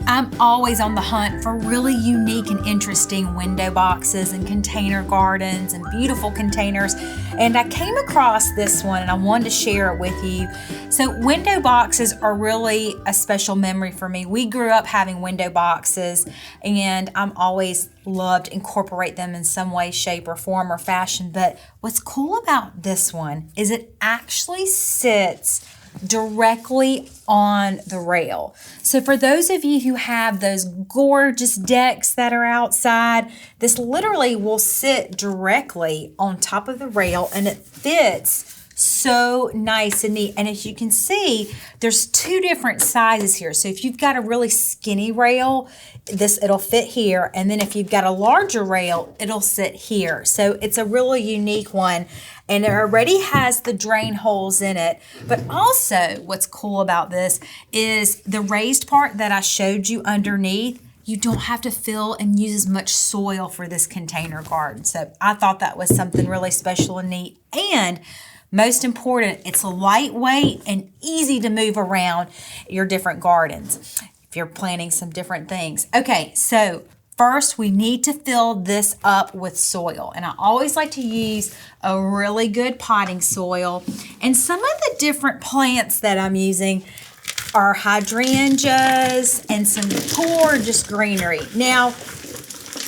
I'm always on the hunt for really unique and interesting window boxes and container gardens and beautiful containers. And I came across this one and I wanted to share it with you. So window boxes are really a special memory for me. We grew up having window boxes and I'm always loved to incorporate them in some way, shape, or form or fashion. But what's cool about this one is it actually sits directly on the rail. So for those of you who have those gorgeous decks that are outside, this literally will sit directly on top of the rail and it fits so nice and neat. And as you can see, there's two different sizes here. So if you've got a really skinny rail, it'll fit here. And then if you've got a larger rail, it'll sit here. So it's a really unique one. And it already has the drain holes in it. But also what's cool about this is the raised part that I showed you underneath. You don't have to fill and use as much soil for this container garden. So I thought that was something really special and neat. And most important, it's lightweight and easy to move around your different gardens if you're planting some different things. Okay, so first we need to fill this up with soil. And I always like to use a really good potting soil. And some of the different plants that I'm using are hydrangeas and some gorgeous greenery. Now,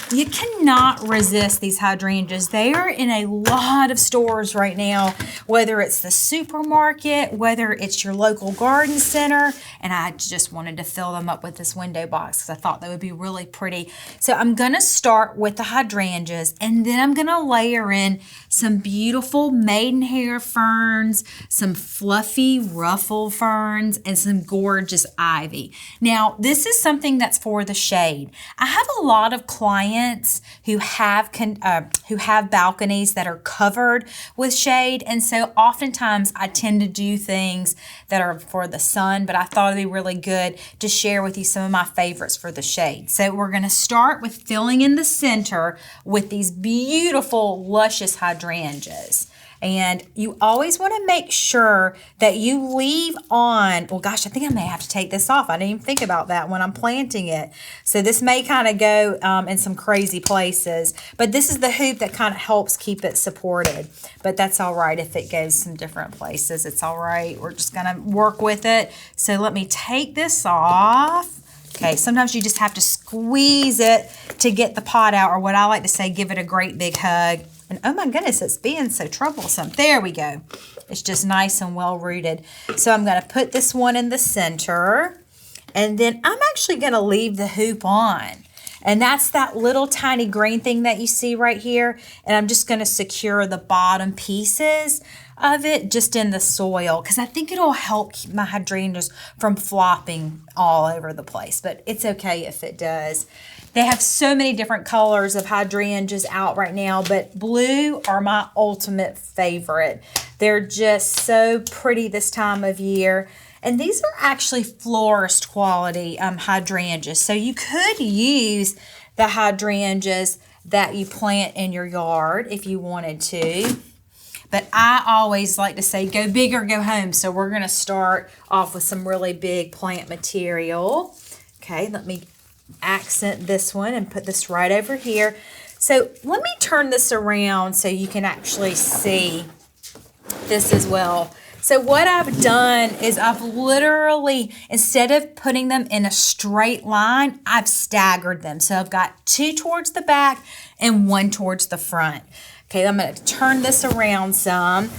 you cannot resist these hydrangeas. They are in a lot of stores right now, whether it's the supermarket, whether it's your local garden center, and I just wanted to fill them up with this window box because I thought they would be really pretty. So I'm gonna start with the hydrangeas, and then I'm gonna layer in some beautiful maidenhair ferns, some fluffy ruffle ferns, and some gorgeous ivy. Now, this is something that's for the shade. I have a lot of clients who have balconies that are covered with shade, and so oftentimes I tend to do things that are for the sun, but I thought it'd be really good to share with you some of my favorites for the shade. So we're going to start with filling in the center with these beautiful luscious hydrangeas. And you always want to make sure that you leave on, well, gosh, I think I may have to take this off. I didn't even think about that when I'm planting it. So this may kind of go in some crazy places, but this is the hoop that kind of helps keep it supported. But that's all right if it goes some different places. It's all right. We're just going to work with it. So let me take this off. Okay, sometimes you just have to squeeze it to get the pot out, or what I like to say, give it a great big hug. And oh my goodness, it's being so troublesome. There we go. It's just nice and well rooted. So I'm going to put this one in the center. And then I'm actually going to leave the hoop on. And that's that little tiny green thing that you see right here. And I'm just going to secure the bottom pieces of it just in the soil, because I think it'll help keep my hydrangeas from flopping all over the place. But it's okay if it does. They have so many different colors of hydrangeas out right now, but blue are my ultimate favorite. They're just so pretty this time of year. And these are actually florist quality hydrangeas. So you could use the hydrangeas that you plant in your yard if you wanted to. But I always like to say, go big or go home. So we're going to start off with some really big plant material. Okay, let me accent this one and put this right over here. So let me turn this around so you can actually see this as well. So what I've done is I've literally, instead of putting them in a straight line, I've staggered them. So I've got two towards the back and one towards the front. Okay, I'm going to turn this around some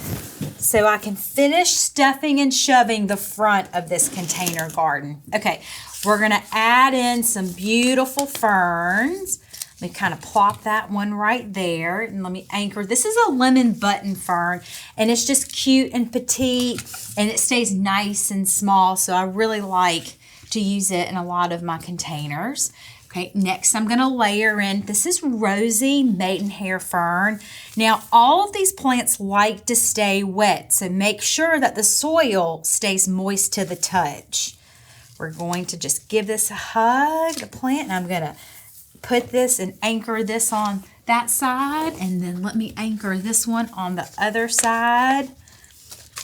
so I can finish stuffing and shoving the front of this container garden. Okay, we're going to add in some beautiful ferns. Let me kind of plop that one right there. And let me anchor. This is a lemon button fern, and it's just cute and petite, and it stays nice and small. So I really like to use it in a lot of my containers. Okay, next I'm going to layer in, this is rosy maidenhair fern. Now, all of these plants like to stay wet, so make sure that the soil stays moist to the touch. We're going to just give this a hug, a plant, and I'm going to put this and anchor this on that side, and then let me anchor this one on the other side.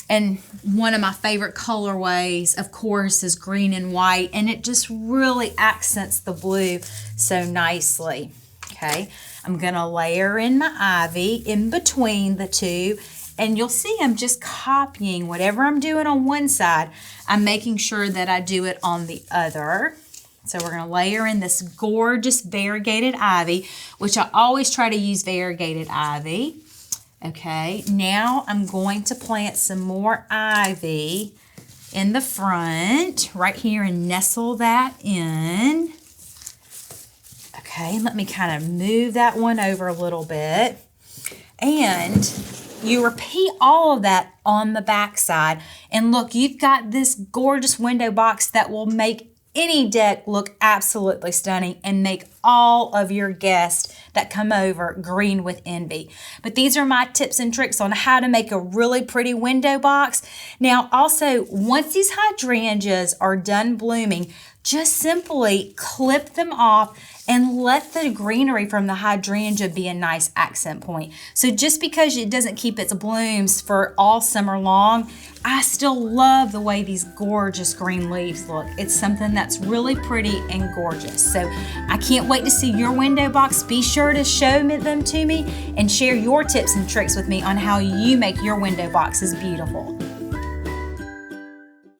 And one of my favorite colorways, of course, is green and white, and it just really accents the blue so nicely. Okay, I'm gonna layer in my ivy in between the two, and you'll see I'm just copying whatever I'm doing on one side. I'm making sure that I do it on the other. So we're gonna layer in this gorgeous variegated ivy, which I always try to use variegated ivy. Okay, now I'm going to plant some more ivy in the front right here and nestle that in. Okay, let me kind of move that one over a little bit. And you repeat all of that on the back side. And look, you've got this gorgeous window box that will make any deck look absolutely stunning and make all of your guests that come over green with envy. But these are my tips and tricks on how to make a really pretty window box. Now also, once these hydrangeas are done blooming, just simply clip them off and let the greenery from the hydrangea be a nice accent point. So just because it doesn't keep its blooms for all summer long, I still love the way these gorgeous green leaves look. It's something that's really pretty and gorgeous. So I can't wait to see your window box. Be sure to show them to me and share your tips and tricks with me on how you make your window boxes beautiful.